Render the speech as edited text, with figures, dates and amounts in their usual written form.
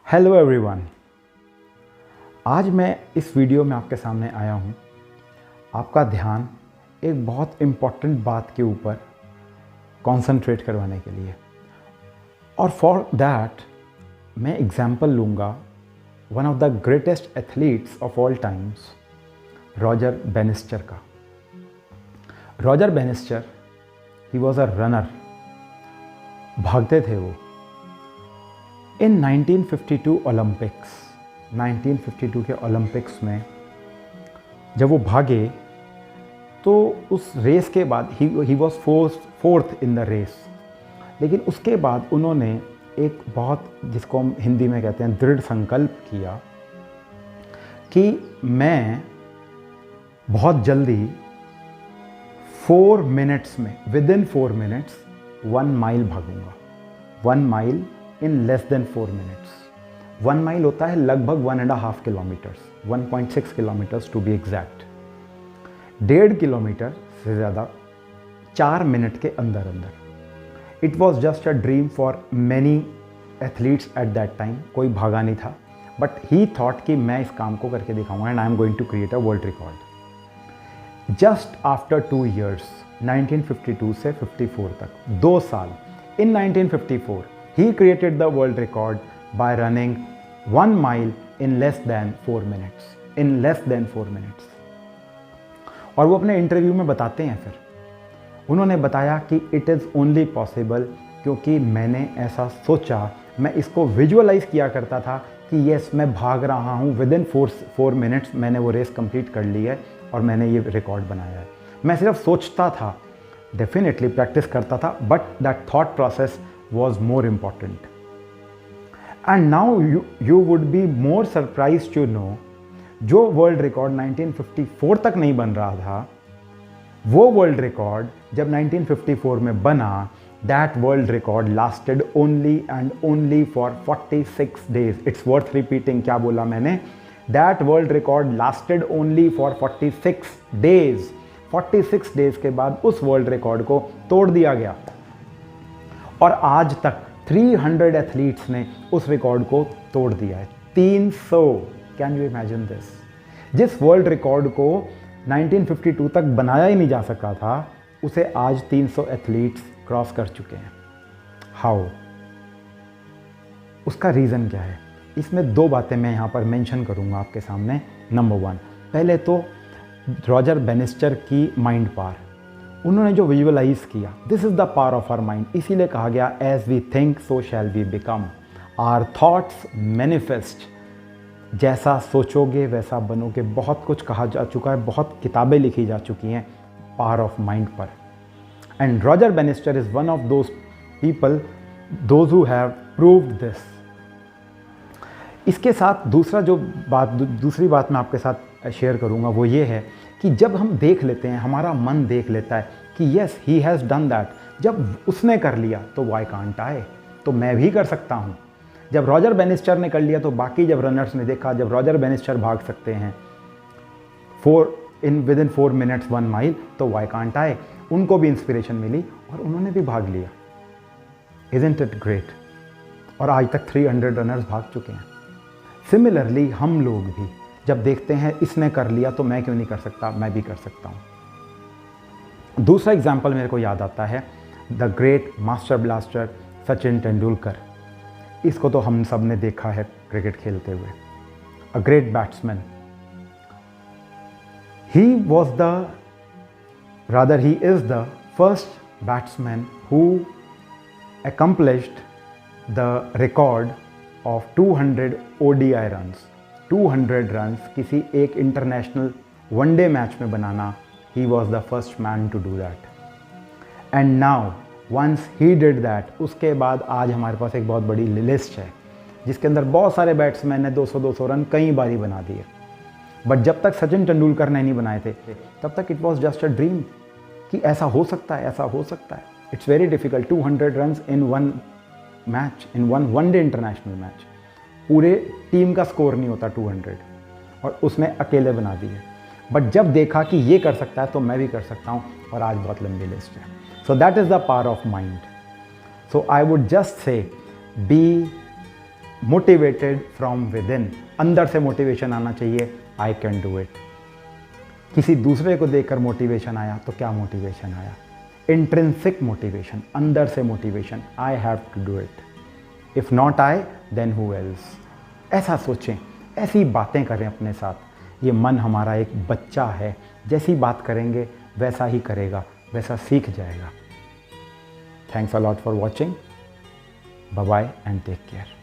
Hello everyone. आज मैं इस वीडियो में आपके सामने आया हूँ आपका ध्यान एक बहुत इम्पॉर्टेंट बात के ऊपर कंसंट्रेट करवाने के लिए, और फॉर दैट मैं एग्जाम्पल लूँगा one of the greatest athletes of all times, Roger Bannister का। Roger Bannister, he was a runner, भागते थे वो। इन 1952 ओलंपिक्स, 1952 के ओलंपिक्स में जब वो भागे तो उस रेस के बाद ही was fourth in the race. लेकिन उसके बाद उन्होंने एक बहुत, जिसको हम हिंदी में कहते हैं, दृढ़ संकल्प किया कि मैं बहुत जल्दी 4 मिनट्स में, विद इन 4 मिनट्स 1 माइल भागूंगा। 1 mile in less than 4 minutes. 1 mile होता है लगभग 1.5 kilometres, 1.6 kilometres to be exact. 1.5 kilometre से ज़्यादा 4 मिनट के अंदर अंदर। It was just a dream for many athletes at that time. कोई भागा नहीं था, बट ही थॉट कि मैं इस काम को करके दिखाऊंगा and I am going to create a world record. Just after 2 years, 1952 से 54 तक, 2 साल, इन 1954 he created the world record by running 1 mile in less than 4 minutes. In less than 4 minutes. और वो अपने इंटरव्यू में बताते हैं, फिर उन्होंने बताया कि इट इज़ ओनली पॉसिबल क्योंकि मैंने ऐसा सोचा, मैं इसको विजुअलाइज किया करता था कि यस, मैं भाग रहा हूँ विद इन 4 मिनट्स, मैंने वो रेस कंप्लीट कर ली है और मैंने ये रिकॉर्ड बनाया है। मैं सिर्फ सोचता था, डेफिनेटली प्रैक्टिस करता था, but that thought process was more important. And now you would be more surprised to know, जो वर्ल्ड रिकॉर्ड 1954 तक नहीं बन रहा था, वो वर्ल्ड रिकॉर्ड जब 1954 में बना, that world record lasted only and only for 46 days. It's worth repeating, क्या बोला मैंने? That world record lasted only for 46 days. 46 days के बाद उस वर्ल्ड रिकॉर्ड को तोड़ दिया गया, और आज तक 300 एथलीट्स ने उस रिकॉर्ड को तोड़ दिया है। 300। Can you imagine this? जिस वर्ल्ड रिकॉर्ड को 1952 तक बनाया ही नहीं जा सका था, उसे आज 300 एथलीट्स क्रॉस कर चुके हैं। हाउ? उसका रीज़न क्या है? इसमें 2 बातें मैं यहाँ पर मेंशन करूँगा आपके सामने। नंबर 1, पहले तो रॉजर बेनिस्टर की माइंड पावर, उन्होंने जो विजुअलाइज किया, this is the power of our mind. इसीलिए कहा गया, as we think so shall we become, our thoughts manifest. जैसा सोचोगे वैसा बनोगे। बहुत कुछ कहा जा चुका है, बहुत किताबें लिखी जा चुकी हैं पावर ऑफ माइंड पर। And Roger Bannister is one of those people, those who have proved this. इसके साथ दूसरी बात मैं आपके साथ शेयर करूंगा, वो ये है कि जब हम देख लेते हैं, हमारा मन देख लेता है कि yes, he has done that, जब उसने कर लिया तो वाई कांट आई, तो मैं भी कर सकता हूँ। जब रॉजर बेनिस्टर ने कर लिया तो बाकी जब रनर्स ने देखा, जब रॉजर बेनिस्टर भाग सकते हैं विद इन 4 मिनट्स 1 माइल, तो वाई कांट आई, उनको भी इंस्पिरेशन मिली और उन्होंने भी भाग लिया। Isn't it great? और आज तक 300 रनर्स भाग चुके हैं। सिमिलरली हम लोग भी जब देखते हैं इसने कर लिया तो मैं क्यों नहीं कर सकता, मैं भी कर सकता हूँ। दूसरा एग्जाम्पल मेरे को याद आता है, the great master blaster Sachin Tendulkar. इसको तो हम सब ने देखा है क्रिकेट खेलते हुए। A great batsman. He is the first batsman who accomplished the record of 200 ODI runs. 200 runs किसी एक इंटरनेशनल वनडे मैच में बनाना, he was the first man to do that. And now once he did that, उसके बाद आज हमारे पास एक बहुत बड़ी लिस्ट है जिसके अंदर बहुत सारे बैट्समैन ने 200-200 रन कई बारी बना दिए। बट जब तक सचिन तेंदुलकर ने नहीं बनाए थे, तब तक it was just a dream कि ऐसा हो सकता है, ऐसा हो सकता है। It's very difficult. 200 runs in one match, in one day international match. पूरे टीम का स्कोर नहीं होता 200, और उसने अकेले बना दिए। बट जब देखा कि ये कर सकता है तो मैं भी कर सकता हूँ, और आज बहुत लंबी लिस्ट है। So that is the power of mind. So I would just say be motivated from with in, अंदर से मोटिवेशन आना चाहिए, आई कैन डू इट। किसी दूसरे को देखकर मोटिवेशन आया तो क्या मोटिवेशन आया? इंट्रिंसिक मोटिवेशन, अंदर से motivation, I have to do it, if not I then who else. ऐसा सोचें, ऐसी बातें करें अपने साथ। ये मन हमारा एक बच्चा है, जैसी बात करेंगे वैसा ही करेगा, वैसा सीख जाएगा। Thanks a lot for watching. Bye bye and take care.